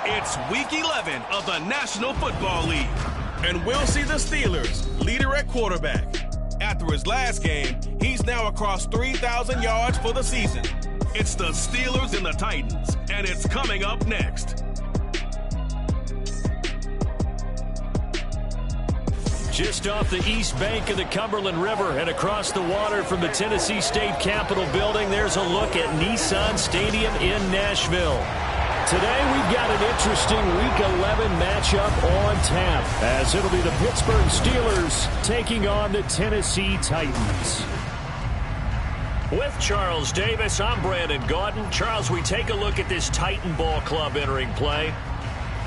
It's Week 11 of the National Football League, and we'll see the Steelers, leader at quarterback. After his last game, he's now across 3,000 yards for the season. It's the Steelers and the Titans, and it's coming up next. Just off the east bank of the Cumberland River and across the water from the Tennessee State Capitol building, there's a look at Nissan Stadium in Nashville. Today we've got an interesting Week 11 matchup on tap, as it'll be the Pittsburgh Steelers taking on the Tennessee Titans. With Charles Davis, I'm Brandon Gaudin. Charles, we take a look at this Titan ball club entering play.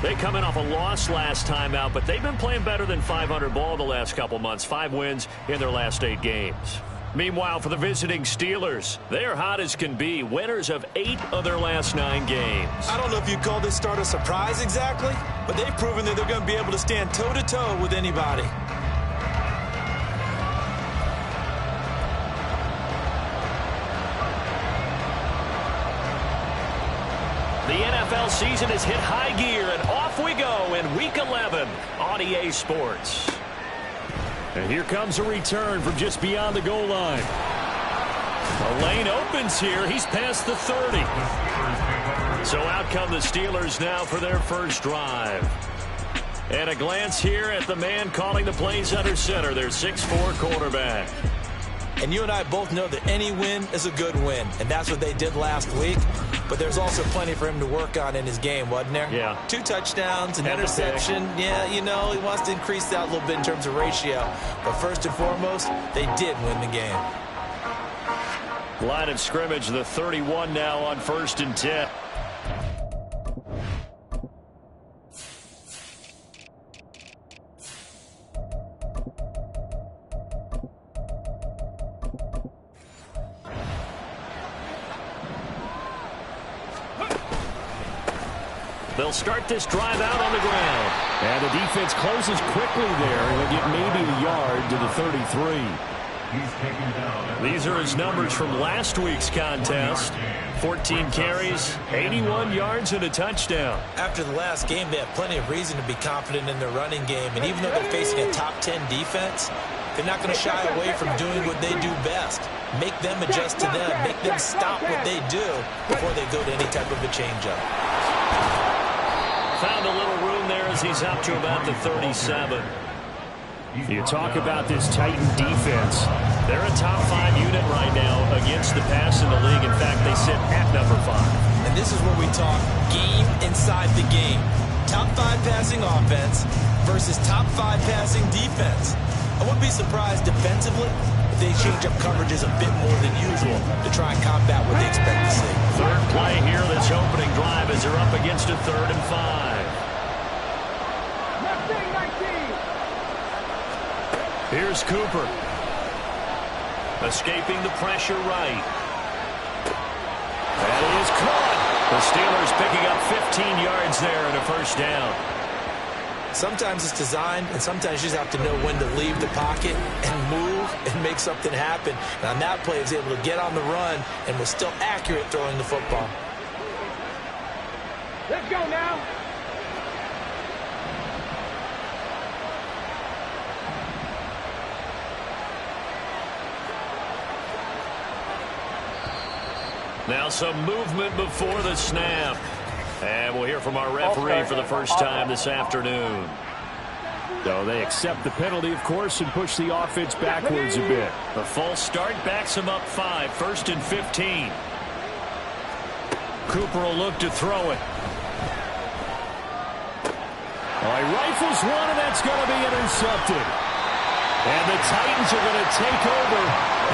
They come in off a loss last time out, but they've been playing better than 500 ball the last couple months. 5 wins in their last 8 games. Meanwhile, for the visiting Steelers, they are hot as can be. Winners of 8 of their last 9 games. I don't know if you'd call this start a surprise exactly, but they've proven that they're going to be able to stand toe-to-toe with anybody. The NFL season has hit high gear, and off we go in Week 11 on EA Sports. And here comes a return from just beyond the goal line. The lane opens here. He's past the 30. So out come the Steelers now for their first drive. And a glance here at the man calling the plays under center, their 6'4" quarterback. And you and I both know that any win is a good win, and that's what they did last week. But there's also plenty for him to work on in his game, wasn't there? Yeah. 2 touchdowns, an interception. Yeah, you know, he wants to increase that a little bit in terms of ratio. But first and foremost, they did win the game. Line of scrimmage, the 31 now on 1st and 10. They'll start this drive out on the ground. And the defense closes quickly there, and they get maybe a yard to the 33. These are his numbers from last week's contest. 14 carries, 81 yards, and a touchdown. After the last game, they have plenty of reason to be confident in their running game. And even though they're facing a top 10 defense, they're not going to shy away from doing what they do best. Make them adjust to them. Make them stop what they do before they go to any type of a changeup. Found a little room there as he's up to about the 37. You talk about this Titan defense. They're a top 5 unit right now against the pass in the league. In fact, they sit at number 5. And this is where we talk game inside the game. Top 5 passing offense versus top 5 passing defense. I wouldn't be surprised defensively if they change up coverages a bit more than usual to try and combat what they expect to see. Third play here, this opening drive as they're up against a 3rd and 5. Here's Cooper. Escaping the pressure right. That is caught. The Steelers picking up 15 yards there and a first down. Sometimes it's designed, and sometimes you just have to know when to leave the pocket and move and make something happen. And on that play, he was able to get on the run and was still accurate throwing the football. Let's go now. Now some movement before the snap. And we'll hear from our referee for the first time this afternoon. So they accept the penalty, of course, and push the offense backwards a bit. The false start backs them up 5, 1st and 15. Cooper will look to throw it. All right, rifles one, and that's going to be intercepted. And the Titans are going to take over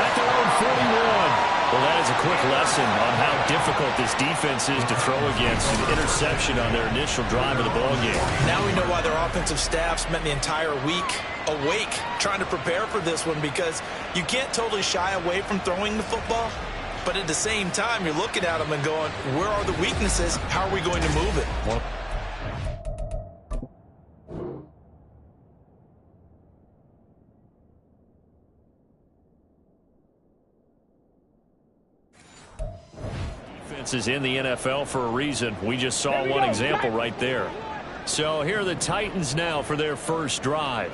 at their own 41. Well, that is a quick lesson on how difficult this defense is to throw against. An interception on their initial drive of the ballgame. Now we know why their offensive staff spent the entire week awake trying to prepare for this one, because you can't totally shy away from throwing the football, but at the same time, you're looking at them and going, where are the weaknesses? How are we going to move it? Well, defenses in the NFL for a reason. We just saw one example right there. So here are the Titans now for their first drive.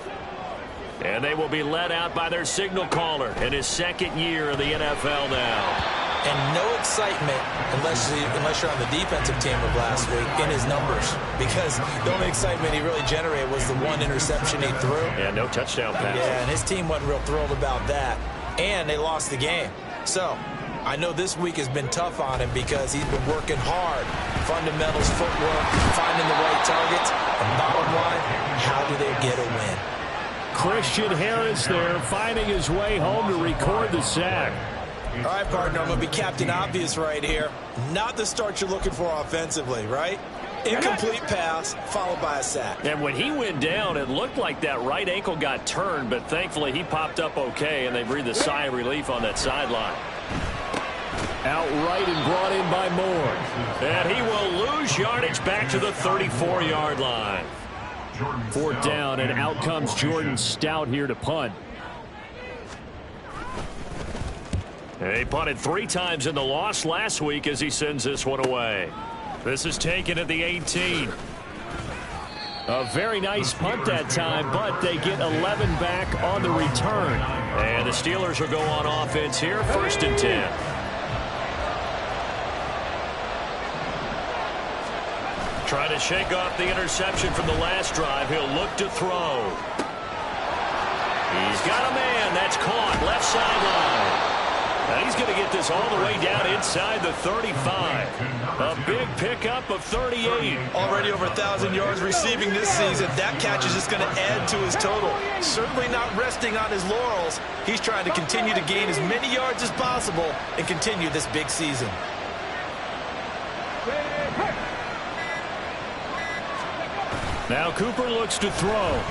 And they will be led out by their signal caller in his second year of the NFL now. And no excitement unless you're on the defensive team of last week in his numbers. Because the only excitement he really generated was the one interception he threw. Yeah, no touchdown pass. Yeah, and his team wasn't real thrilled about that. And they lost the game. So I know this week has been tough on him because he's been working hard. Fundamentals, footwork, finding the right targets. And bottom line, how do they get a win? Christian Harris there finding his way home to record the sack. All right, partner, I'm going to be Captain Obvious right here. Not the start you're looking for offensively, right? Incomplete pass followed by a sack. And when he went down, it looked like that right ankle got turned, but thankfully he popped up okay, and they breathed a sigh of relief on that sideline. Outright and brought in by Moore. And he will lose yardage back to the 34-yard line. Fourth down, and out comes Jordan Stout here to punt. He punted 3 times in the loss last week as he sends this one away. This is taken at the 18. A very nice punt that time, but they get 11 back on the return. And the Steelers will go on offense here, 1st and 10. Trying to shake off the interception from the last drive. He'll look to throw. He's got a man. That's caught. Left sideline. Now he's going to get this all the way down inside the 35. A big pickup of 38. Already over 1,000 yards receiving this season. That catch is just going to add to his total. Certainly not resting on his laurels. He's trying to continue to gain as many yards as possible and continue this big season. Now Cooper looks to throw.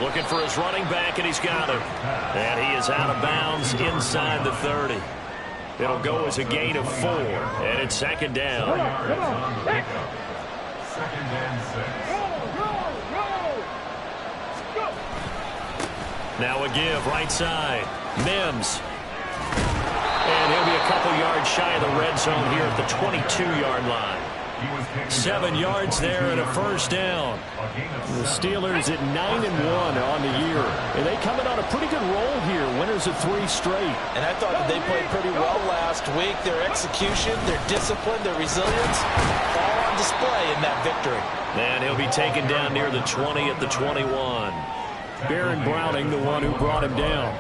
Looking for his running back, and he's got him. And he is out of bounds inside the 30. It'll go as a gain of 4, and it's 2nd down. Now a give, right side. Mims. And he'll be a couple yards shy of the red zone here at the 22-yard line. 7 yards there and a 1st down. The Steelers at 9-1 on the year. And they coming on a pretty good roll here. Winners of 3 straight. And I thought that they played pretty well last week. Their execution, their discipline, their resilience, all on display in that victory. And he'll be taken down near the 20 at the 21. Baron Browning, the one who brought him down.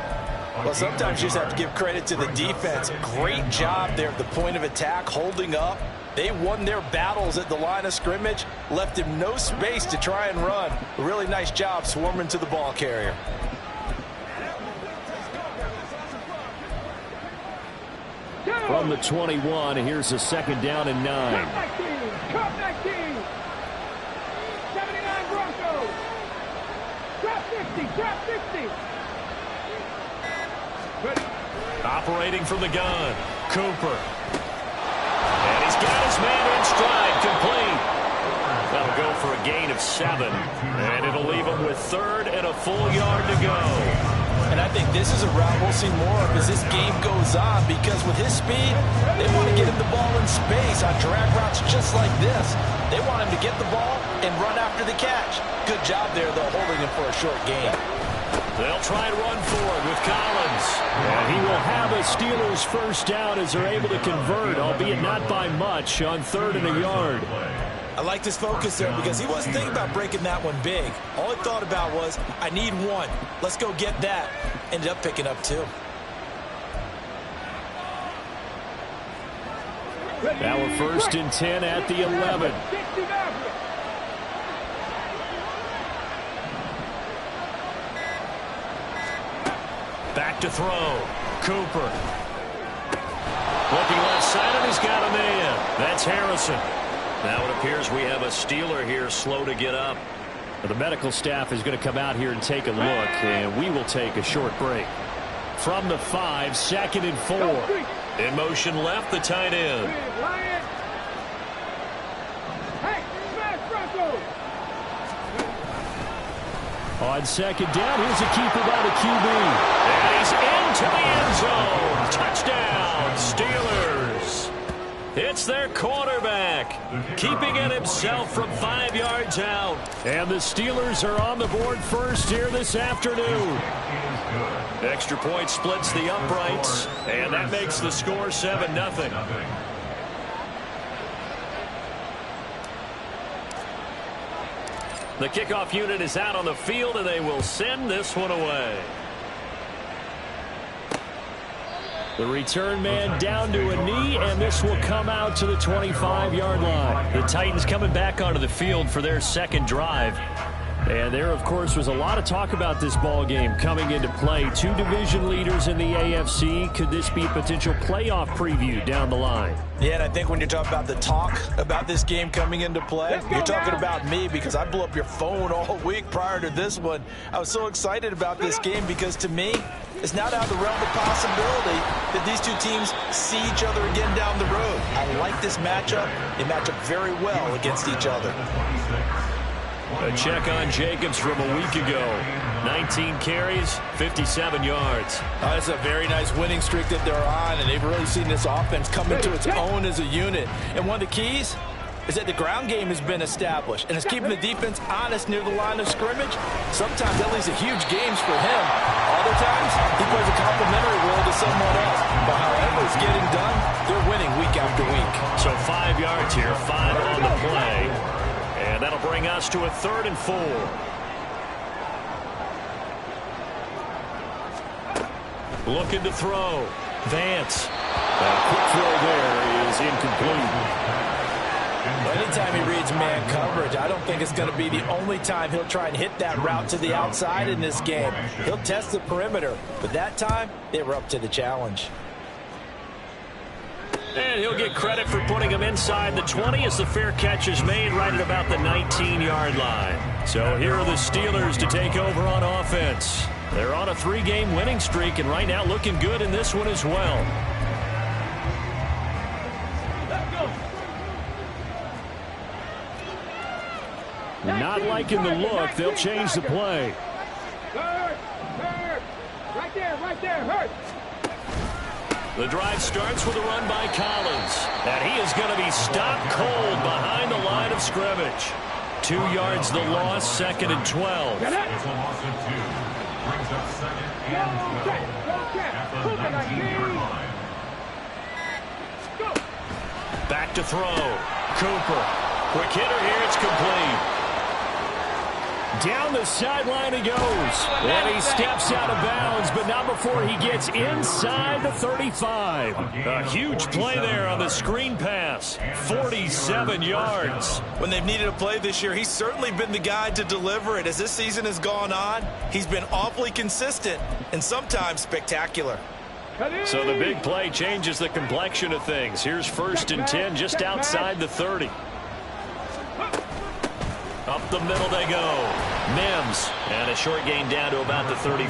Well, sometimes you just have to give credit to the defense. Great job there at the point of attack, holding up. They won their battles at the line of scrimmage, left him no space to try and run. A really nice job swarming to the ball carrier. From the 21, here's a 2nd down and 9. Cut back team. 79 Broncos. Drop 50. Operating from the gun, Cooper. And he's got his man in stride, complete. That'll go for a gain of 7. And it'll leave him with 3rd and a full yard to go. And I think this is a route we'll see more of as this game goes on, because with his speed, they want to get him the ball in space on drag routes just like this. They want him to get the ball and run after the catch. Good job there, though, holding him for a short gain. They'll try and run forward with Collins. And he will have a Steelers 1st down as they're able to convert, albeit not by much, on 3rd and a yard. I liked his focus there because he wasn't thinking about breaking that one big. All he thought about was, I need 1. Let's go get that. Ended up picking up 2. Now a 1st and 10 at the 11. Back to throw. Cooper. Looking left side, and he's got a man. That's Harrison. Now it appears we have a Steeler here slow to get up. The medical staff is going to come out here and take a look, and we will take a short break. From the 5, 2nd and 4. In motion left, the tight end. On 2nd down, here's a keeper by the QB. And he's into the end zone. Touchdown. Steelers. It's their quarterback, keeping it himself from 5 yards out. And the Steelers are on the board first here this afternoon. Extra point splits the uprights, and that makes the score 7-0. The kickoff unit is out on the field, and they will send this one away. The return man down to a knee, and this will come out to the 25-yard line. The Titans coming back onto the field for their second drive. And there, of course, was a lot of talk about this ball game coming into play. Two division leaders in the AFC. Could this be a potential playoff preview down the line? Yeah, and I think when you're talking about the talk about this game coming into play, you're talking about me, because I blew up your phone all week prior to this one. I was so excited about this game because, to me, it's not out of the realm of possibility that these two teams see each other again down the road. I like this matchup. They match up very well against each other. A check on Jacobs from a week ago. 19 carries, 57 yards. That's a very nice winning streak that they're on, and they've really seen this offense come into its own as a unit. And one of the keys is that the ground game has been established, and it's keeping the defense honest near the line of scrimmage. Sometimes that leads to huge games for him. Other times, he plays a complimentary role to someone else. But however it's getting done, they're winning week after week. So 5 yards here, 5 on the play. And that'll bring us to a 3rd and 4. Looking to throw. Vance. A quick throw there is incomplete. Anytime he reads man coverage, I don't think it's going to be the only time he'll try and hit that route to the outside in this game. He'll test the perimeter, but that time, they were up to the challenge. And he'll get credit for putting him inside the 20 as the fair catch is made right at about the 19-yard line. So here are the Steelers to take over on offense. They're on a 3-game winning streak, and right now looking good in this one as well. Not liking the look. They'll change the play. Hurt. Right there, hurt. The drive starts with a run by Collins. And he is going to be stopped cold behind the line of scrimmage. 2 yards the loss, 2nd and 12. Back to throw. Cooper. Quick hitter here, it's complete. Down the sideline he goes. And he steps out of bounds, but not before he gets inside the 35. A huge play there on the screen pass. 47 yards. When they've needed a play this year, he's certainly been the guy to deliver it. As this season has gone on, he's been awfully consistent and sometimes spectacular. So the big play changes the complexion of things. Here's 1st and 10 just outside the 30. Up the middle they go. Mims. And a short gain down to about the 33.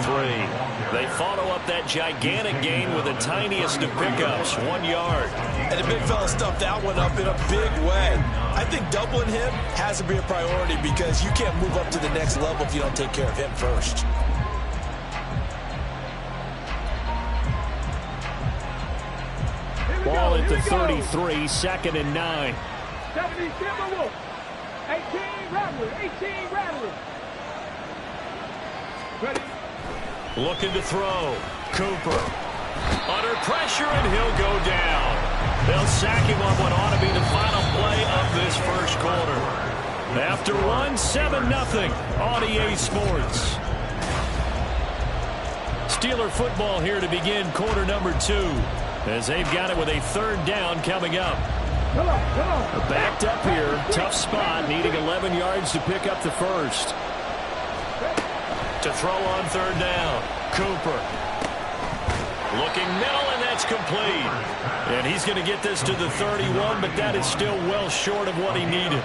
They follow up that gigantic gain with the tiniest of pickups, 1 yard. And the big fella stuffed that one up in a big way. I think doubling him has to be a priority because you can't move up to the next level if you don't take care of him first. Ball at the 33, 2nd and 9. 70 Timberwolves. 18 Rattlers. Ready. Looking to throw. Cooper. Under pressure, and he'll go down. They'll sack him on what ought to be the final play of this first quarter. After one, 7-0 on EA Sports. Steeler football here to begin quarter number 2. As they've got it with a 3rd down coming up. Come on. Backed up here. Tough spot. Needing 11 yards to pick up the first. To throw on 3rd down. Cooper. Looking middle, and that's complete. And he's going to get this to the 31, but that is still well short of what he needed.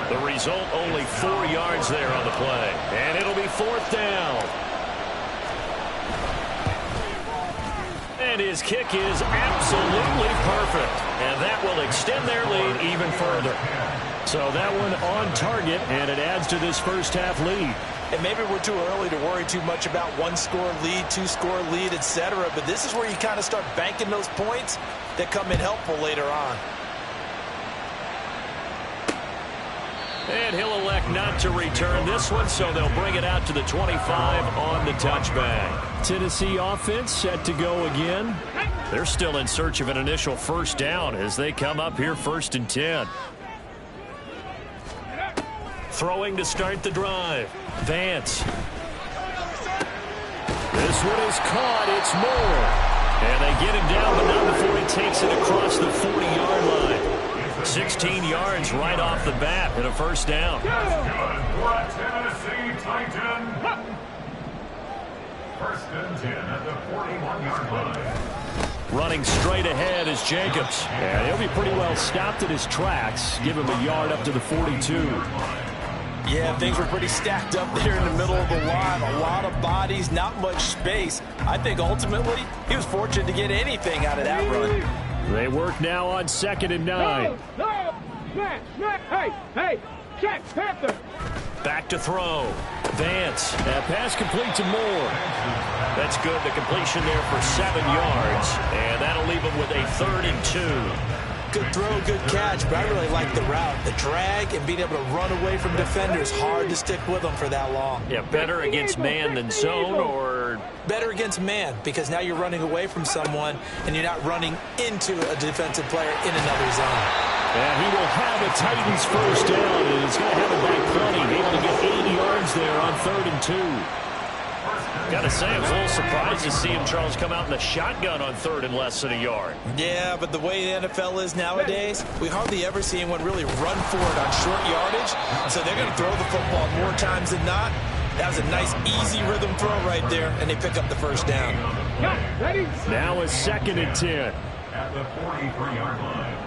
The result, only 4 yards there on the play. And it'll be 4th down. And his kick is absolutely perfect. And that will extend their lead even further. So that one on target, and it adds to this first half lead. And maybe we're too early to worry too much about one-score lead, two-score lead, etc. But this is where you kind of start banking those points that come in helpful later on. And he'll elect not to return this one, so they'll bring it out to the 25 on the touchback. Tennessee offense set to go again. They're still in search of an initial first down as they come up here 1st and 10. Throwing to start the drive. Vance. This one is caught. It's Moore. And they get him down, but not before he takes it across the 40-yard line. 16 yards right off the bat and a first down. That's good for a Tennessee Titan. 1st and 10 at the 41-yard line. Running straight ahead is Jacobs. And he'll be pretty well stopped in his tracks. Give him a yard up to the 42. Yeah, things were pretty stacked up there in the middle of the line. A lot of bodies, not much space. I think ultimately he was fortunate to get anything out of that run. They work now on 2nd and 9. No, hey, check, Panther. Back to throw. Vance. That pass complete to Moore. That's good. The completion there for 7 yards. And that'll leave him with a 3rd and 2. Good throw, good catch, but I really like the route. The drag and being able to run away from defenders, hard to stick with them for that long. Yeah, better against man than zone, or? Better against man, because now you're running away from someone and you're not running into a defensive player in another zone. And he will have a Titans first down, and he's going to have it back plenty, able to get 80 yards there on 3rd and 2. Got to say, I was a little surprised to see him, Charles, come out in the shotgun on 3rd and less than a yard. Yeah, but the way the NFL is nowadays, we hardly ever see anyone really run for it on short yardage. So they're going to throw the football more times than not. That was a nice, easy rhythm throw right there, and they pick up the first down. Now a 2nd and 10. At the 43-yard line.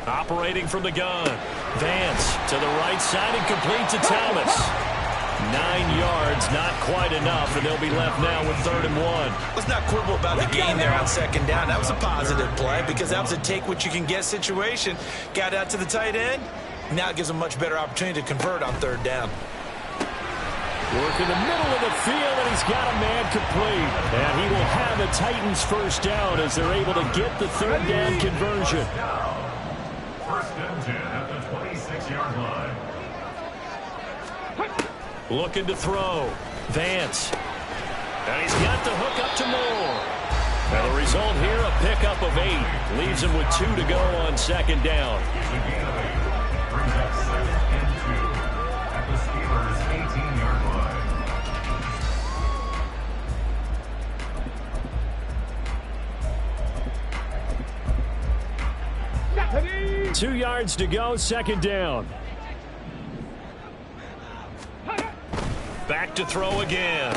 Operating from the gun. Vance to the right side and complete to Thomas. 9 yards, not quite enough, and they'll be left now with 3rd and 1. Let's not quibble about the gain there on 2nd down. That was a positive play because that was a take-what-you-can-get situation. Got out to the tight end. Now it gives them a much better opportunity to convert on 3rd down. Work in the middle of the field, and he's got a man complete. And he will have the Titans first down as they're able to get the 3rd down conversion. 1st and 10 at the 26-yard line. Looking to throw. Vance. And he's got the hook up to Moore. And the result here, a pickup of 8. Leaves him with 2 to go on 2nd down. Brings up 2nd and 2 at the Steelers' 18-yard line. 2 yards to go, 2nd down. Back to throw again.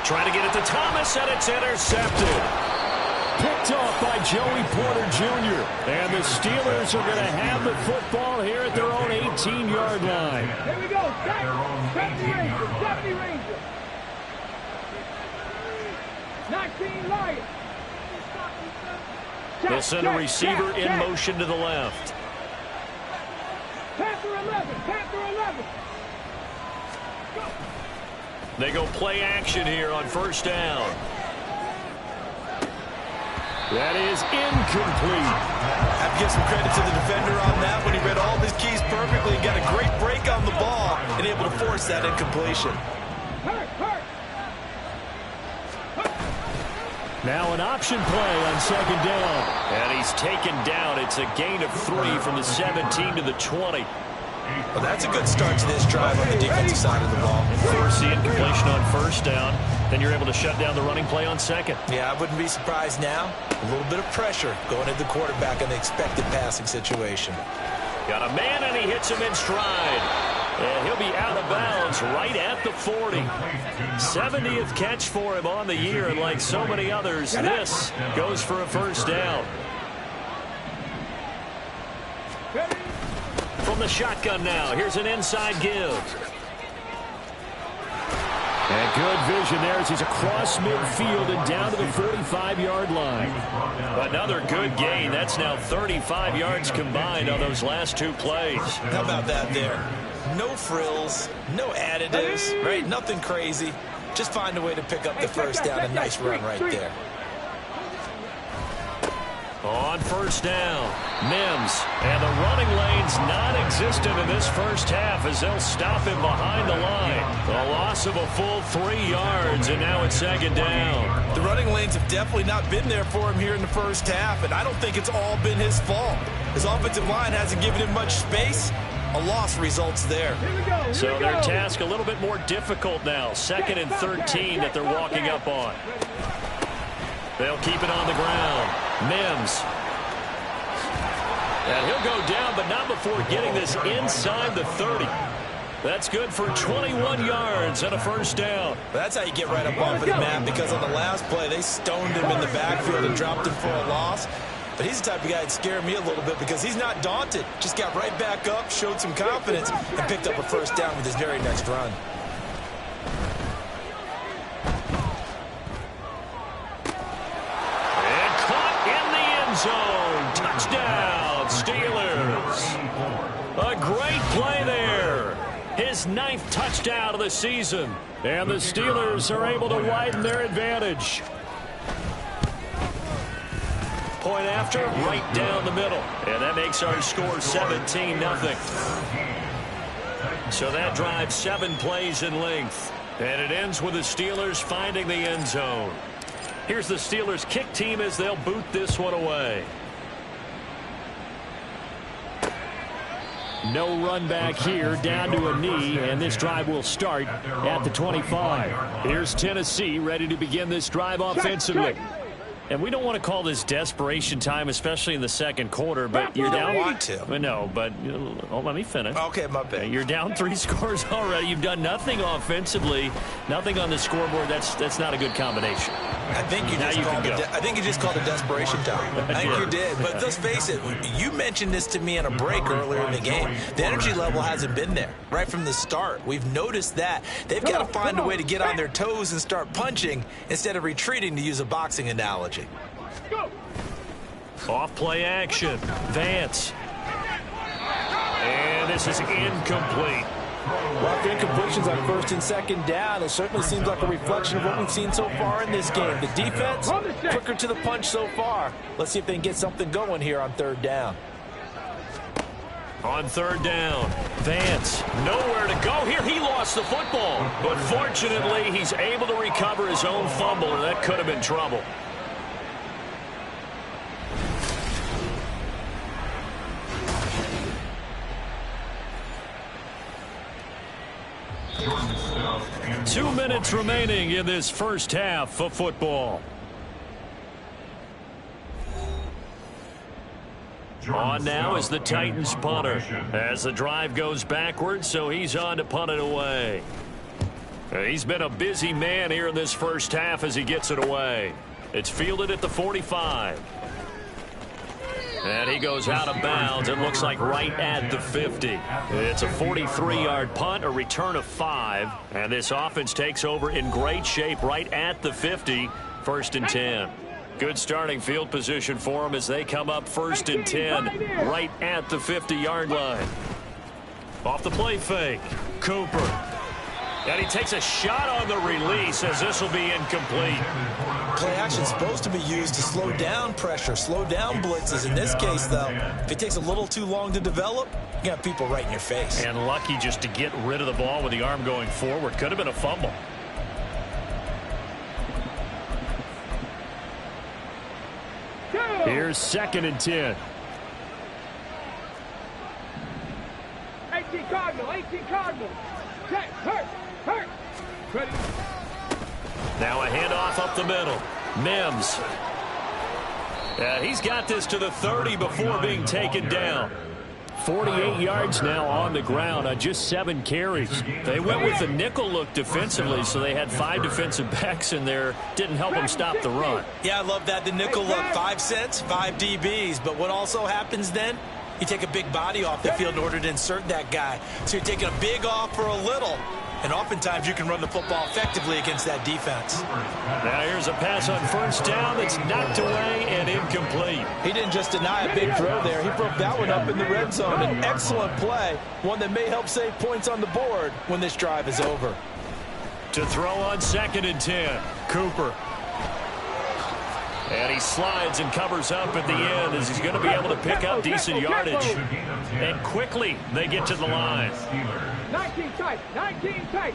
Trying to get it to Thomas, and it's intercepted. Picked off by Joey Porter Jr. And the Steelers are going to have the football here at their own 18-yard line. Here we go. 70 Rangers. 19 Lions. They'll send a receiver in motion to the left. Panther 11. They go play action here on 1st down. That is incomplete. I have to give some credit to the defender on that when he read all of his keys perfectly and got a great break on the ball and able to force that incompletion. Now an option play on 2nd down. And he's taken down. It's a gain of 3 from the 17 to the 20. Well, that's a good start to this drive on the defensive side of the ball. Force the incompletion on 1st down. Then you're able to shut down the running play on 2nd. Yeah, I wouldn't be surprised now. A little bit of pressure going at the quarterback in the expected passing situation. Got a man, and he hits him in stride. And he'll be out of bounds right at the 40. 70th catch for him on the year, and like so many others, this goes for a first down. From the shotgun now, here's an inside give. And good vision there as he's across midfield and down to the 45-yard line. Another good gain. That's now 35 yards combined on those last two plays. How about that there? No frills, no additives, right? Nothing crazy. Just find a way to pick up the first down. A nice run right there. On first down, Mims. And the running lane's non-existent in this first half as they'll stop him behind the line. A loss of a full 3 yards, and now it's second down. The running lanes have definitely not been there for him here in the first half, and I don't think it's all been his fault. His offensive line hasn't given him much space. A loss results there. So their task a little bit more difficult now. 2nd and 13 that they're walking up on. They'll keep it on the ground. Mims. And he'll go down, but not before getting this inside the 30. That's good for 21 yards and a first down. That's how you get right up off of the map, because on the last play, they stoned him in the backfield and dropped him for a loss. But he's the type of guy that scared me a little bit because he's not daunted. Just got right back up, showed some confidence, and picked up a first down with his very next run. Zone. Touchdown, Steelers. A great play there. His 9th touchdown of the season. And the Steelers are able to widen their advantage. Point after, right down the middle. And that makes our score 17-0. So that drives 7 plays in length. And it ends with the Steelers finding the end zone. Here's the Steelers kick team as they'll boot this one away. No run back here, down to a knee, and this drive will start at the 25. Here's Tennessee ready to begin this drive offensively. And we don't want to call this desperation time, especially in the second quarter, but you're down. Want to. No, but let me finish. Okay, my bad. You're down 3 scores already. You've done nothing offensively, nothing on the scoreboard. That's not a good combination. I think you just called it desperation time. I think you did. But let's face it, you mentioned this to me in a break earlier in the game. The energy level hasn't been there right from the start. We've noticed that. They've got to find a way to get on their toes and start punching instead of retreating, to use a boxing analogy. Off play action. Vance. And this is incomplete. Well, the incompletions on 1st and 2nd down, it certainly seems like a reflection of what we've seen so far in this game. The defense, quicker to the punch so far. Let's see if they can get something going here on 3rd down. On 3rd down, Vance, nowhere to go here. He lost the football, but fortunately, he's able to recover his own fumble, and that could have been trouble. Two minutes remaining in this first half of football. On now is the Titans punter as the drive goes backwards, so he's on to punt it away. He's been a busy man here in this first half as he gets it away. It's fielded at the 45. And he goes out of bounds. It looks like right at the 50. It's a 43-yard punt, a return of 5. And this offense takes over in great shape right at the 50, 1st and 10. Good starting field position for them as they come up 1st and 10 right at the 50-yard line. Off the play fake, Cooper. And he takes a shot on the release as this will be incomplete. Play action is supposed to be used to slow down pressure, slow down blitzes. In this case, though, if it takes a little too long to develop, you got people right in your face. And lucky just to get rid of the ball with the arm going forward. Could have been a fumble. Here's 2nd and 10. 18 Cardinal, 18 Cardinal. Hurt. Ready. Now a handoff up the middle. Mims. He's got this to the 30 before being taken down. 48 yards now on the ground on just 7 carries. They went with the nickel look defensively, so they had 5 defensive backs in there. Didn't help them stop the run. Yeah, I love that. The nickel look, 5 cents, 5 DBs. But what also happens then? You take a big body off the field in order to insert that guy. So you're taking a big off for a little. And oftentimes you can run the football effectively against that defense. Now here's a pass on first down that's knocked away and incomplete. He didn't just deny a big throw there. He broke that one up in the red zone. An excellent play. One that may help save points on the board when this drive is over. To throw on 2nd and 10. Cooper. And he slides and covers up at the end as he's going to be able to pick up decent yardage. And quickly they get to the line. 19 tight, 19 tight.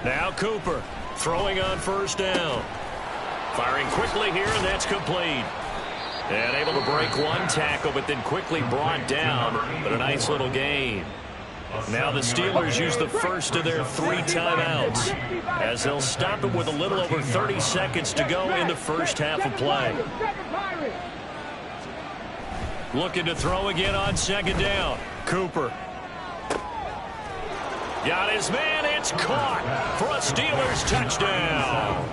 Now Cooper throwing on first down. Firing quickly here, and that's complete. And able to break one tackle, but then quickly brought down. But a nice little gain. Now the Steelers use the first of their 3 timeouts as they'll stop it with a little over 30 seconds to go in the first half of play. Looking to throw again on 2nd down. Cooper. Got his man. It's caught for a Steelers touchdown.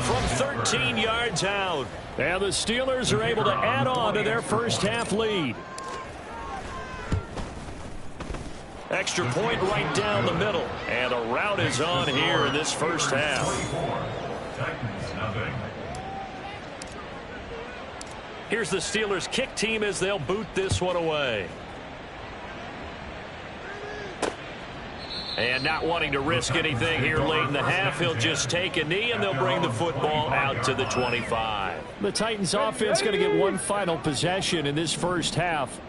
From 13 yards out. And the Steelers are able to add on to their first half lead. Extra point right down the middle. And a rout is on here in this first half. Here's the Steelers kick team as they'll boot this one away. And not wanting to risk anything here late in the half, he'll just take a knee and they'll bring the football out to the 25. The Titans offense going to get one final possession in this first half.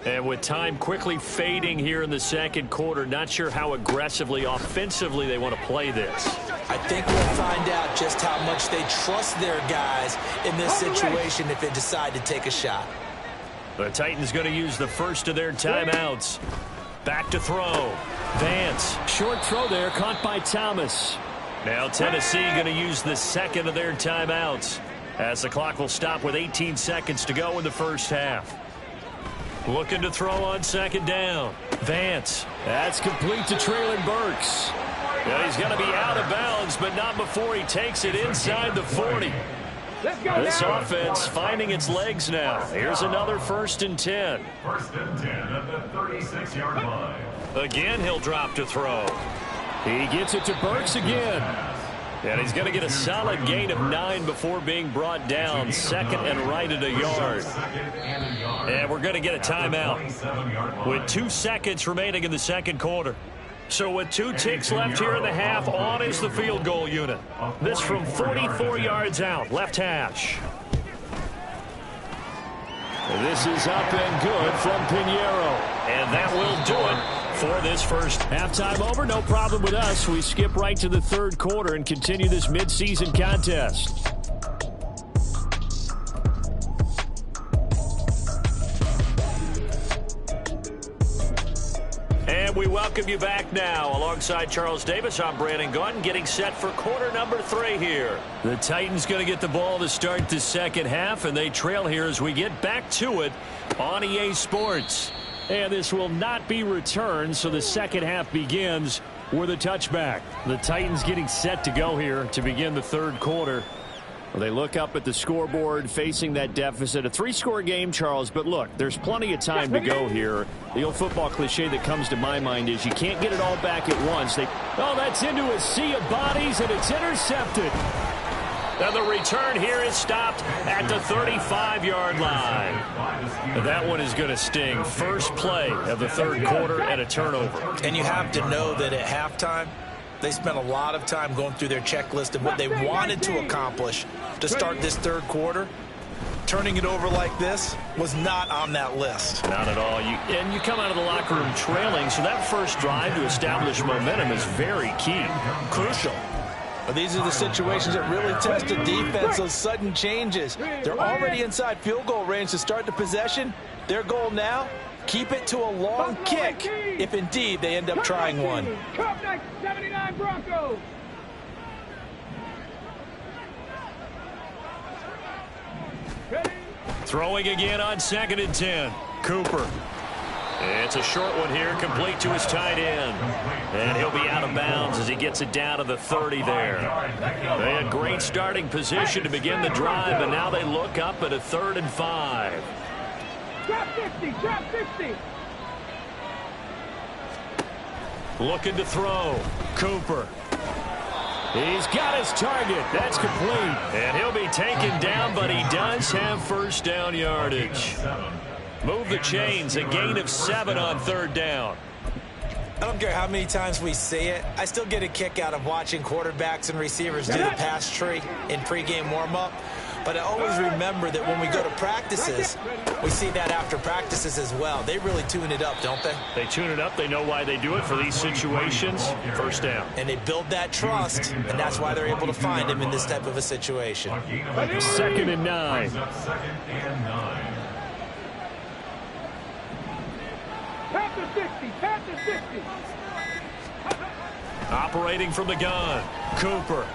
And with time quickly fading here in the second quarter, not sure how aggressively, offensively they want to play this. I think we'll find out just how much they trust their guys in this situation if they decide to take a shot. The Titans going to use the first of their timeouts. Back to throw. Vance. Short throw there, caught by Thomas. Now Tennessee going to use the second of their timeouts as the clock will stop with 18 seconds to go in the first half. Looking to throw on 2nd down. Vance. That's complete to Treylon Burks. Well, he's going to be out of bounds, but not before he takes it inside the 40. This offense finding its legs now. Here's another 1st and 10. 1st and 10 at the 36-yard line. Again, he'll drop to throw. He gets it to Burks again. And he's going to get a solid gain of 9 before being brought down. 2nd and right at a yard. And we're going to get a timeout with 2 seconds remaining in the second quarter. So with 2 ticks left here in the half, on is the field goal unit. This from 44 yards out, left hash. This is up and good from Pinheiro. And that will do it for this first. Halftime over, no problem with us. We skip right to the third quarter and continue this midseason contest. And we welcome you back now. Alongside Charles Davis, I'm Brandon Gaudin, getting set for quarter number 3 here. The Titans going to get the ball to start the second half, and they trail here as we get back to it on EA Sports. And this will not be returned, so the second half begins with a touchback. The Titans getting set to go here to begin the third quarter. Well, they look up at the scoreboard facing that deficit. A 3-score game, Charles, but look, there's plenty of time to go here. The old football cliche that comes to my mind is you can't get it all back at once. Oh, that's into a sea of bodies, and it's intercepted. And the return here is stopped at the 35-yard line. That one is going to sting. First play of the third quarter and a turnover. And you have to know that at halftime, they spent a lot of time going through their checklist of what they wanted to accomplish to start this third quarter. Turning it over like this was not on that list. Not at all. And you come out of the locker room trailing, so that first drive to establish momentum is very key. Crucial. But these are the situations that really test a defense, those sudden changes. They're already inside field goal range to start the possession. Their goal now, keep it to a long kick, if indeed they end up trying one. Cup next, 79 Broncos. Throwing again on 2nd and 10. Cooper. It's a short one here, complete to his tight end. And he'll be out of bounds as he gets it down to the 30 there. They had great starting position to begin the drive, but now they look up at a 3rd and 5. Drop 50, drop 50. Looking to throw. Cooper. He's got his target. That's complete. And he'll be taken down, but he does have first down yardage. Move the chains, a gain of 7 on 3rd down. I don't care how many times we say it, I still get a kick out of watching quarterbacks and receivers do the pass tree in pregame warm-up. But I always remember that when we go to practices, we see that after practices as well. They really tune it up, don't they? They tune it up. They know why they do it for these situations. First down. And they build that trust, and that's why they're able to find him in this type of a situation. 2nd and 9. Panther 60, Panther 60. Operating from the gun. Cooper.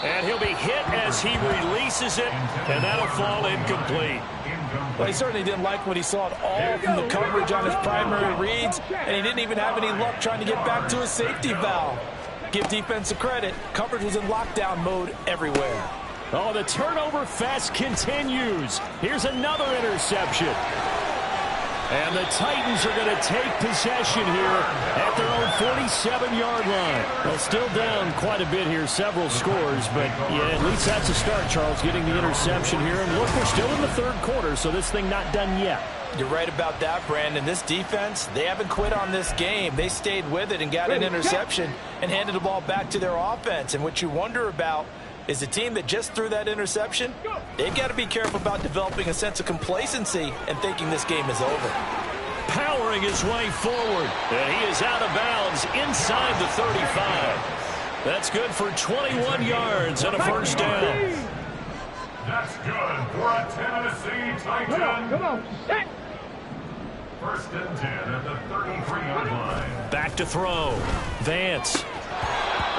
And he'll be hit as he releases it, and that'll fall incomplete. Well, he certainly didn't like what he saw at all from the coverage on his primary reads, and he didn't even have any luck trying to get back to his safety valve. Give defense a credit. Coverage was in lockdown mode everywhere. Oh, the turnover fest continues. Here's another interception. And the Titans are going to take possession here at their own 47-yard line. Well, still down quite a bit here, several scores, but yeah, at least that's a start, Charles, getting the interception here. And look, we're still in the 3rd quarter, so this thing not done yet. You're right about that, Brandon. This defense, they haven't quit on this game. They stayed with it and got an interception and handed the ball back to their offense. And what you wonder about is the team that just threw that interception, they've got to be careful about developing a sense of complacency and thinking this game is over. Powering his way forward, and he is out of bounds inside the 35. That's good for 21 yards and a first down. That's good for a Tennessee Titan. Come on, set. 1st and 10 at the 33-yard line. Back to throw. Vance.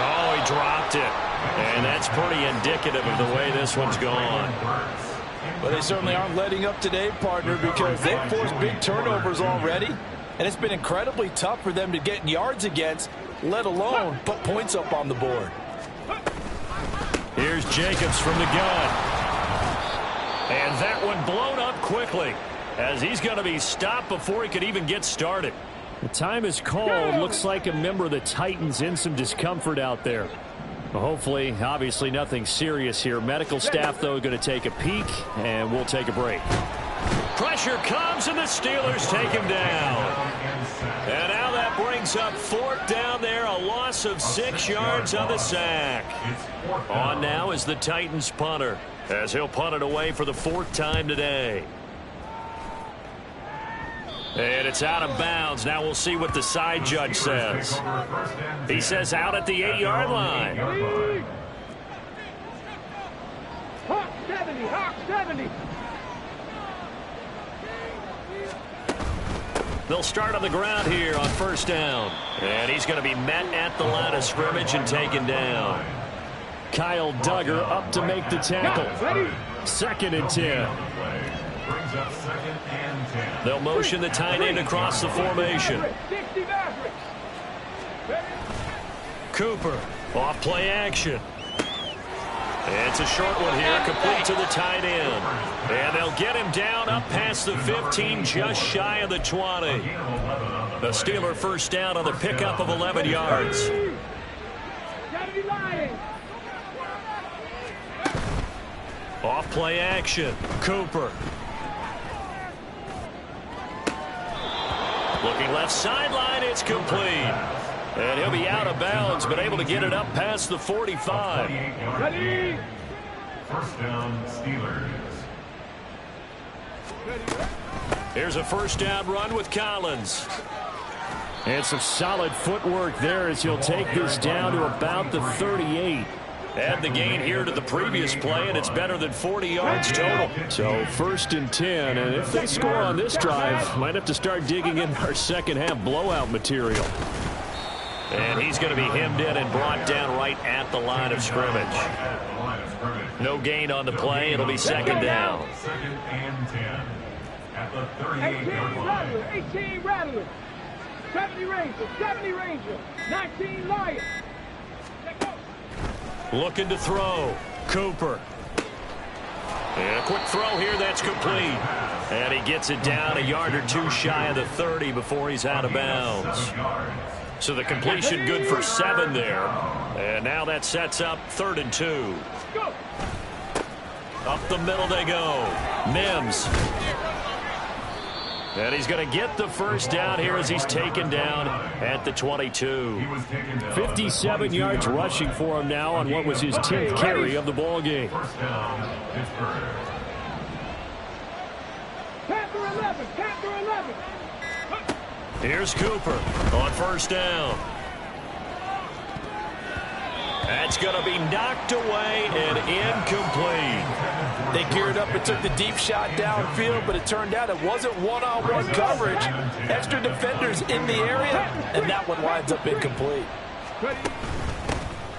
Oh, he dropped it. And that's pretty indicative of the way this one's gone. Well, they certainly aren't letting up today, partner, because they've forced big turnovers already. And it's been incredibly tough for them to get yards against, let alone put points up on the board. Here's Jacobs from the gun. And that one blown up quickly as he's going to be stopped before he could even get started. The time is called. Looks like a member of the Titans in some discomfort out there. Well, hopefully, obviously nothing serious here. Medical staff, though, going to take a peek, and we'll take a break. Pressure comes, and the Steelers take him down. And now that brings up 4th down there, a loss of 6 yards on the sack. On now is the Titans punter, as he'll punt it away for the 4th time today. And it's out of bounds. Now we'll see what the side judge says. He says out at the 8-yard line. Hawk 70, Hawk 70. They'll start on the ground here on 1st down. And he's going to be met at the line of scrimmage and taken down. Kyle Duggar up to make the tackle. 2nd and 10. Brings up 2nd and 10. They'll motion the tight end across the formation. Cooper, off play action. It's a short one here, complete to the tight end. And they'll get him down up past the 15, just shy of the 20. The Steeler first down on the pickup of 11 yards. Off play action, Cooper. Looking left sideline, it's complete. And he'll be out of bounds, but able to get it up past the 45. Ready? 1st down, Steelers. Here's a 1st down run with Collins. And some solid footwork there as he'll take this down to about the 38. Add the gain here to the previous play, and it's better than 40 yards total. So 1st and 10, and if they score on this drive, might have to start digging in our second-half blowout material. And he's going to be hemmed in and brought down right at the line of scrimmage. No gain on the play. It'll be 2nd down. 2nd and 10. at the 38-yard line. 18 Rattler. 70 Ranger. 70 Ranger. 19 Lion. Let's go. Looking to throw. Cooper. And a quick throw here. That's complete. And he gets it down a yard or two shy of the 30 before he's out of bounds. So the completion good for 7 there. And now that sets up 3rd and 2. Go. Up the middle they go. Mims. And he's going to get the first down here as he's taken down at the 22. 57 yards rushing for him now on what was his 10th carry of the ball game. First down, Pittsburgh. Panther 11. Panther 11. Here's Cooper on first down. That's going to be knocked away and incomplete. They geared up and took the deep shot downfield, but it turned out it wasn't one-on-one coverage. Extra defenders in the area, and that one winds up incomplete.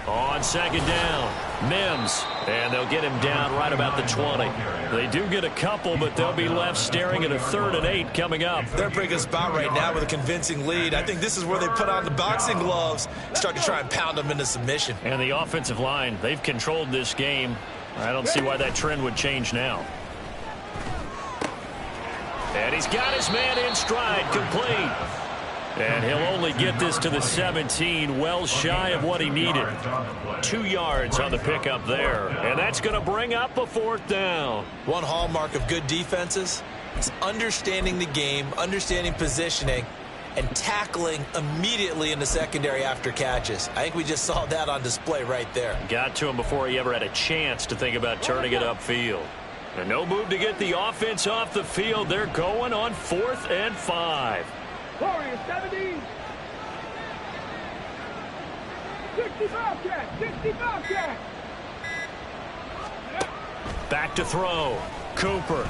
On second down, Mims, and they'll get him down right about the 20. They do get a couple, but they'll be left staring at a 3rd and 8 coming up. They're in a pretty good spot right now with a convincing lead. I think this is where they put on the boxing gloves, start to try and pound them into submission. And the offensive line, they've controlled this game. I don't see why that trend would change now. And he's got his man in stride, complete. And he'll only get this to the 17, well shy of what he needed. 2 yards on the pickup there. And that's going to bring up a 4th down. One hallmark of good defenses is understanding the game, understanding positioning, and tackling immediately in the secondary after catches. I think we just saw that on display right there. Got to him before he ever had a chance to think about turning it upfield. And no move to get the offense off the field. They're going on 4th and 5. Warriors 70. 60 Bobcat. 60 Bobcat. Back to throw. Cooper.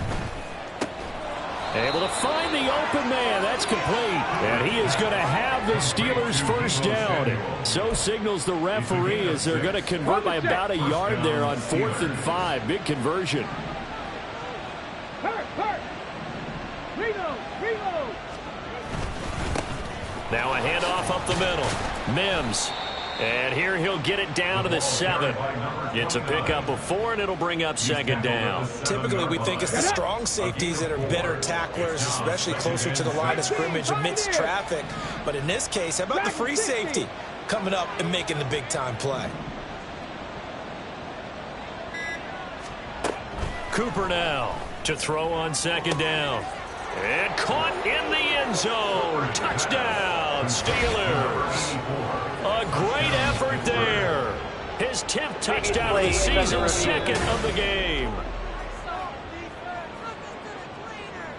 Able to find the open man. That's complete. And he is going to have the Steelers' first down. So signals the referee as they're going to convert by about a yard there on 4th and 5. Big conversion. Hurt. Reload. Now a handoff up the middle. Mims. And here he'll get it down to the 7. It's a pickup of 4, and it'll bring up 2nd down. Typically, we think it's the strong safeties that are better tacklers, especially closer to the line of scrimmage amidst traffic. But in this case, how about the free safety coming up and making the big-time play? Cooper now to throw on 2nd down. And caught in the end zone. Touchdown, Steelers. A great effort there. His 10th touchdown of the season, 2nd of the game.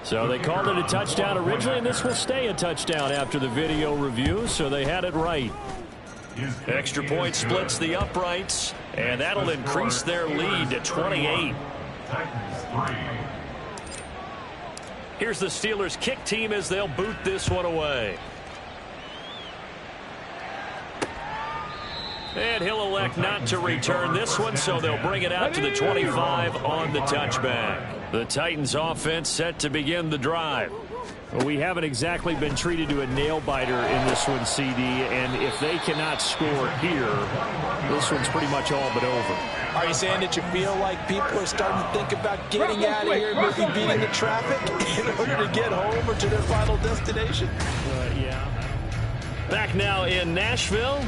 So they called it a touchdown originally, and this will stay a touchdown after the video review, so they had it right. Extra point splits the uprights, and that'll increase their lead to 28. Here's the Steelers kick team as they'll boot this one away. And he'll elect not to return this one, so they'll bring it out to the 25 on the touchback. The Titans offense set to begin the drive. Well, we haven't exactly been treated to a nail-biter in this one, CD, and if they cannot score here, this one's pretty much all but over. Are you saying that you feel like people are starting to think about getting out of here, maybe beating the traffic in order to get home or to their final destination? Yeah. Back now in Nashville.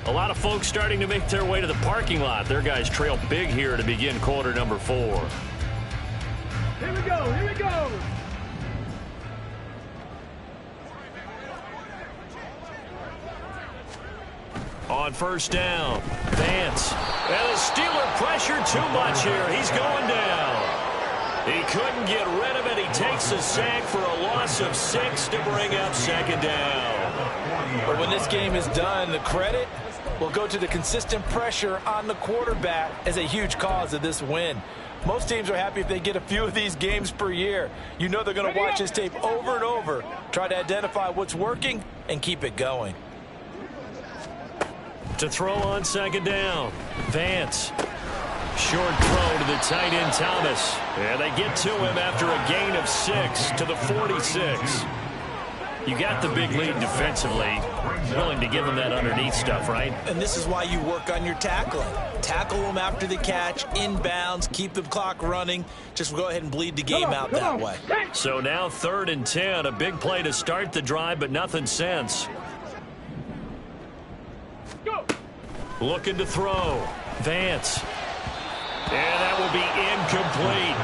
A lot of folks starting to make their way to the parking lot. Their guys trail big here to begin quarter number 4. Here we go. On first down, Vance. And the Steeler pressure too much here. He's going down. He couldn't get rid of it. He takes a sack for a loss of 6 to bring up 2nd down. But when this game is done, the credit will go to the consistent pressure on the quarterback as a huge cause of this win. Most teams are happy if they get a few of these games per year. You know they're going to watch this tape over and over, try to identify what's working, and keep it going. To throw on 2nd down, Vance. Short throw to the tight end, Thomas. And they get to him after a gain of 6 to the 46. You got the big lead defensively. Willing to give him that underneath stuff, right? And this is why you work on your tackling. Tackle them after the catch, inbounds, keep the clock running. Just go ahead and bleed the game out that way. So now 3rd and 10. A big play to start the drive, but nothing since. Go. Looking to throw. Vance. And that will be incomplete.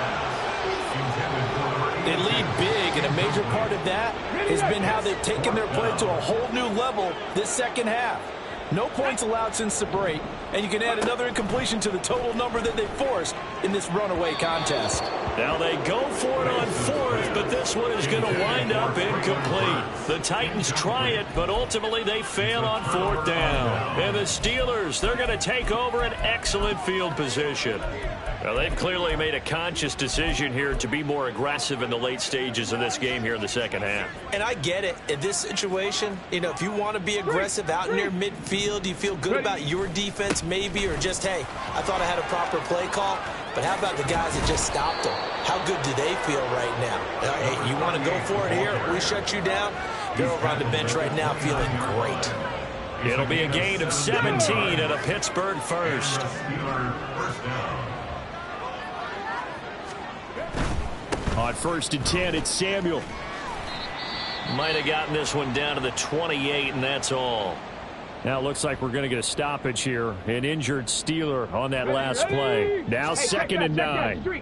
They lead big, and a major part of that has been how they've taken their play to a whole new level this second half. No points allowed since the break, and you can add another incompletion to the total number that they forced in this runaway contest. Now they go for it on 4th, but this one is going to wind up incomplete. The Titans try it, but ultimately they fail on 4th down. And the Steelers, they're going to take over an excellent field position. Now, they've clearly made a conscious decision here to be more aggressive in the late stages of this game here in the second half. And I get it. In this situation, you know, if you want to be aggressive out near midfield, you feel good about your defense maybe, or just, hey, I thought I had a proper play call. But how about the guys that just stopped them? How good do they feel right now? Hey, you want to go for it here? We shut you down? They're over on the bench right now feeling great. It'll be a gain of 17 and a Pittsburgh first. On 1st and 10, it's Samuel. Might have gotten this one down to the 28, and that's all. Now it looks like we're going to get a stoppage here. An injured Steeler on that last play. Now 2nd and 9.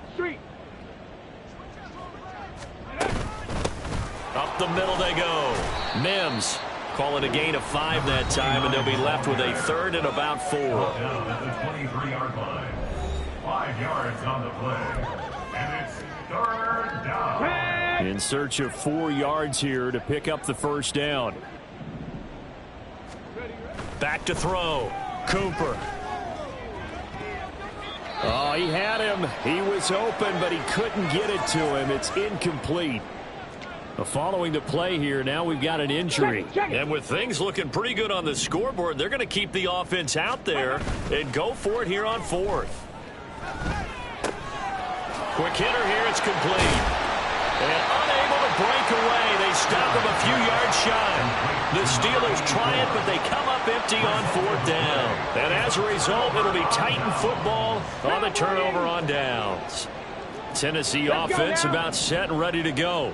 Up the middle they go. Mims calling a gain of 5 that time, and they'll be left with a 3rd and about 4. Down at the 23-yard line. 5 yards on the play. And it's 3rd down. In search of 4 yards here to pick up the first down. Back to throw. Cooper. Oh, he had him. He was open, but he couldn't get it to him. It's incomplete. Following the play here, now we've got an injury. And with things looking pretty good on the scoreboard, they're going to keep the offense out there and go for it here on 4th. Quick hitter here. It's complete. And unable to break away. They stop him a few yards shy. The Steelers try it, but they come up empty on 4th down. And as a result, it'll be Titan football on the turnover on downs. Tennessee offense about set and ready to go.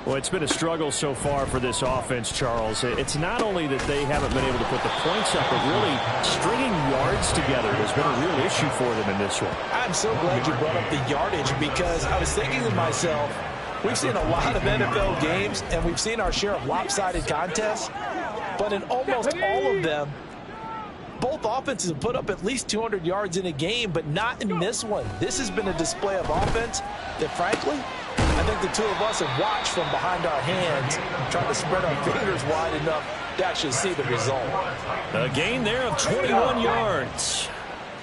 Well, it's been a struggle so far for this offense, Charles. It's not only that they haven't been able to put the points up, but really stringing yards together has been a real issue for them in this one. I'm so glad you brought up the yardage, because I was thinking to myself, we've seen a lot of NFL games, and we've seen our share of lopsided contests, but in almost all of them, both offenses have put up at least 200 yards in a game, but not in this one. This has been a display of offense that, frankly, I think the two of us have watched from behind our hands, trying to spread our fingers wide enough to actually see the result. A gain there of 21 yards.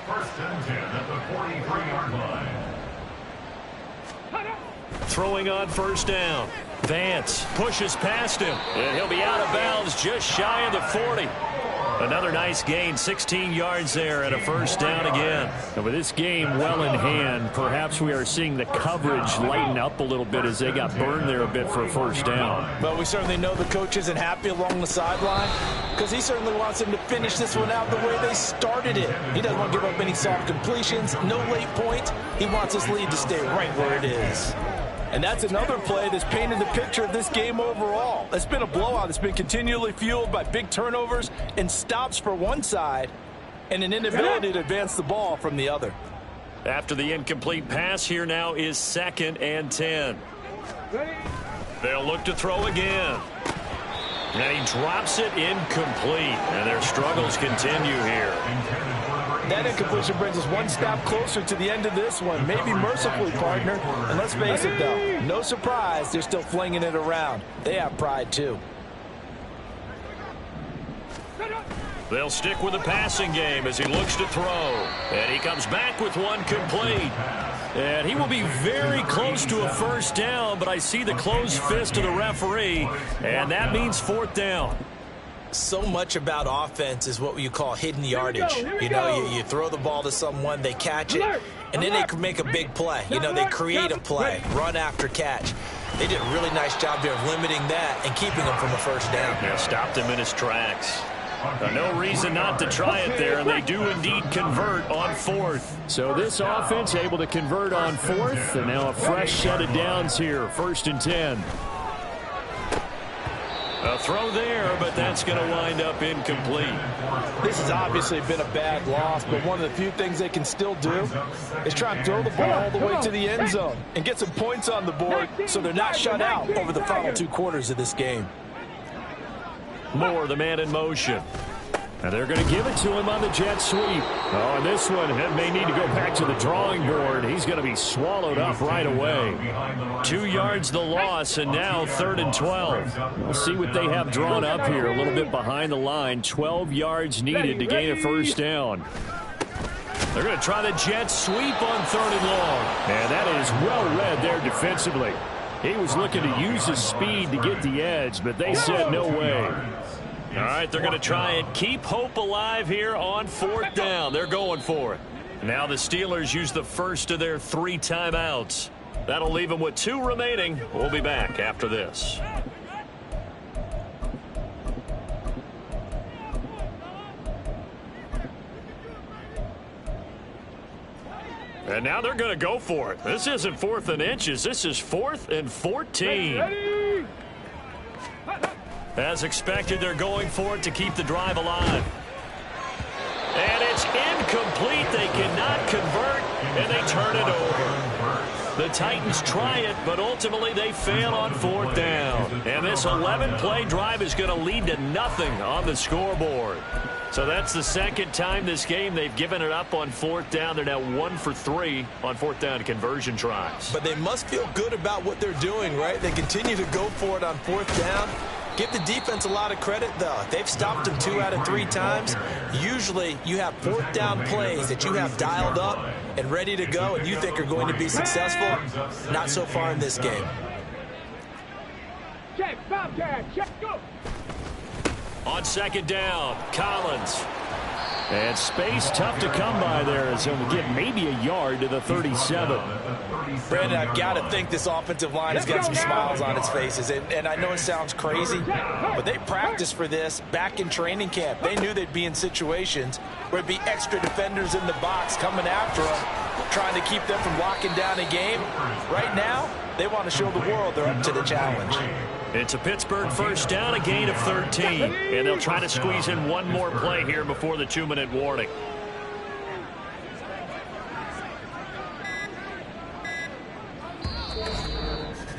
1st and 10 at the 43-yard line. Throwing on 1st down. Vance pushes past him, and he'll be out of bounds just shy of the 40. Another nice gain, 16 yards there, and a 1st down again. And with this game well in hand, perhaps we are seeing the coverage lighten up a little bit as they got burned there a bit for a 1st down. But we certainly know the coach isn't happy along the sideline, because he certainly wants them to finish this one out the way they started it. He doesn't want to give up any soft completions, no late points. He wants his lead to stay right where it is. And that's another play that's painted the picture of this game overall. It's been a blowout. It's been continually fueled by big turnovers and stops for one side and an inability to advance the ball from the other. After the incomplete pass, here now is 2nd and 10. They'll look to throw again. And he drops it incomplete. And their struggles continue here. That incompletion brings us one step closer to the end of this one. Maybe mercifully, partner. And let's face it, though, no surprise, they're still flinging it around. They have pride, too. They'll stick with the passing game as he looks to throw. And he comes back with one complete. And he will be very close to a 1st down, but I see the closed fist of the referee, and that means 4th down. So much about offense is what you call hidden yardage. You know, you throw the ball to someone, they catch it, and then they can make a big play. You know, they create a play, run after catch. They did a really nice job there of limiting that and keeping him from a first down. Yeah, stopped him in his tracks. No reason not to try it there, and they do indeed convert on 4th. So this offense able to convert on 4th, and now a fresh set of downs here, 1st and 10. A throw there, but that's going to wind up incomplete. This has obviously been a bad loss, but one of the few things they can still do is try and throw the ball all the way to the end zone and get some points on the board so they're not shut out over the final 2 quarters of this game. Moore, the man in motion. And they're going to give it to him on the jet sweep. Oh, and this one may need to go back to the drawing board. He's going to be swallowed up right away. 2 yards the loss, and now 3rd and 12. We'll see what they have drawn up here. A little bit behind the line. 12 yards needed to gain a first down. They're going to try the jet sweep on 3rd and long. And that is well read there defensively. He was looking to use his speed to get the edge, but they said no way. All right, they're going to try and keep hope alive here on 4th down. They're going for it. Now the Steelers use the first of their 3 timeouts. That'll leave them with 2 remaining. We'll be back after this. And now they're going to go for it. This isn't 4th and inches. This is 4th and 14. As expected, they're going for it to keep the drive alive. And it's incomplete. They cannot convert, and they turn it over. The Titans try it, but ultimately they fail on 4th down. And this 11-play drive is going to lead to nothing on the scoreboard. So that's the 2nd time this game they've given it up on 4th down. They're now 1 for 3 on 4th down conversion tries. But they must feel good about what they're doing, right? They continue to go for it on 4th down. Give the defense a lot of credit, though. They've stopped them 2 out of 3 times. Usually you have 4th down plays that you have dialed up and ready to go and you think are going to be successful. Not so far in this game. Check, Bobcat, check, go. On 2nd down, Collins. And space tough to come by there as he'll get maybe a yard to the 37. Brandon, I've got to think this offensive line has got some smiles on its faces. And I know it sounds crazy, but they practiced for this back in training camp. They knew they'd be in situations where it'd be extra defenders in the box coming after them, trying to keep them from locking down a game. Right now, they want to show the world they're up to the challenge. It's a Pittsburgh first down, a gain of 13. And they'll try to squeeze in one more play here before the 2-minute warning.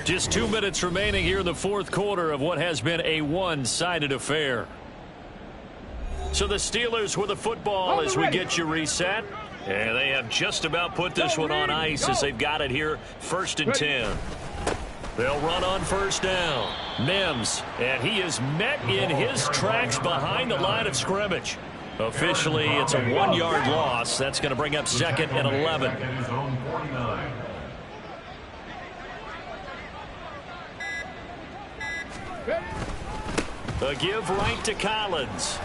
Just 2 minutes remaining here in the 4th quarter of what has been a one-sided affair. So the Steelers with the football as we get you reset. And they have just about put this one on ice as they've got it here, 1st and 10. They'll run on 1st down. Mims, and he is met in his tracks behind the line of scrimmage. Officially, it's a 1-yard loss. That's going to bring up 2nd and 11. A give right to Collins.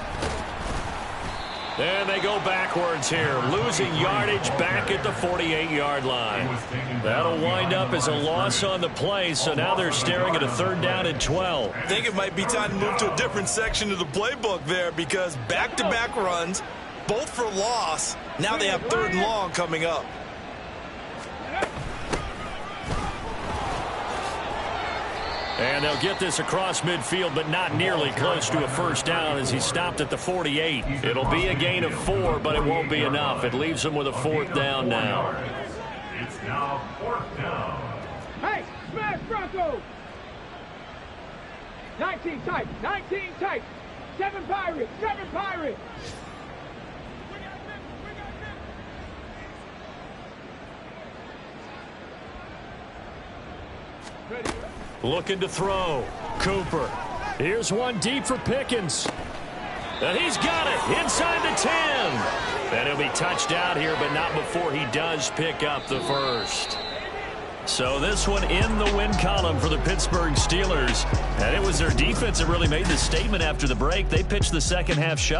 And they go backwards here, losing yardage back at the 48-yard line. That'll wind up as a loss on the play, so now they're staring at a 3rd down and 12. I think it might be time to move to a different section of the playbook there because back-to-back runs, both for loss. Now they have 3rd and long coming up. And they'll get this across midfield, but not nearly close to a first down as he stopped at the 48. It'll be a gain of 4, but it won't be enough. It leaves them with a 4th down now. It's now 4th down. Hey, smash Broncos! 19 tight, 19 tight. 7 Pirates, 7 Pirates. Ready? Looking to throw. Cooper. Here's one deep for Pickens. And he's got it inside the 10. And he'll be touched out here, but not before he does pick up the first. So this one in the win column for the Pittsburgh Steelers. And it was their defense that really made the statement after the break. They pitched the second half shot.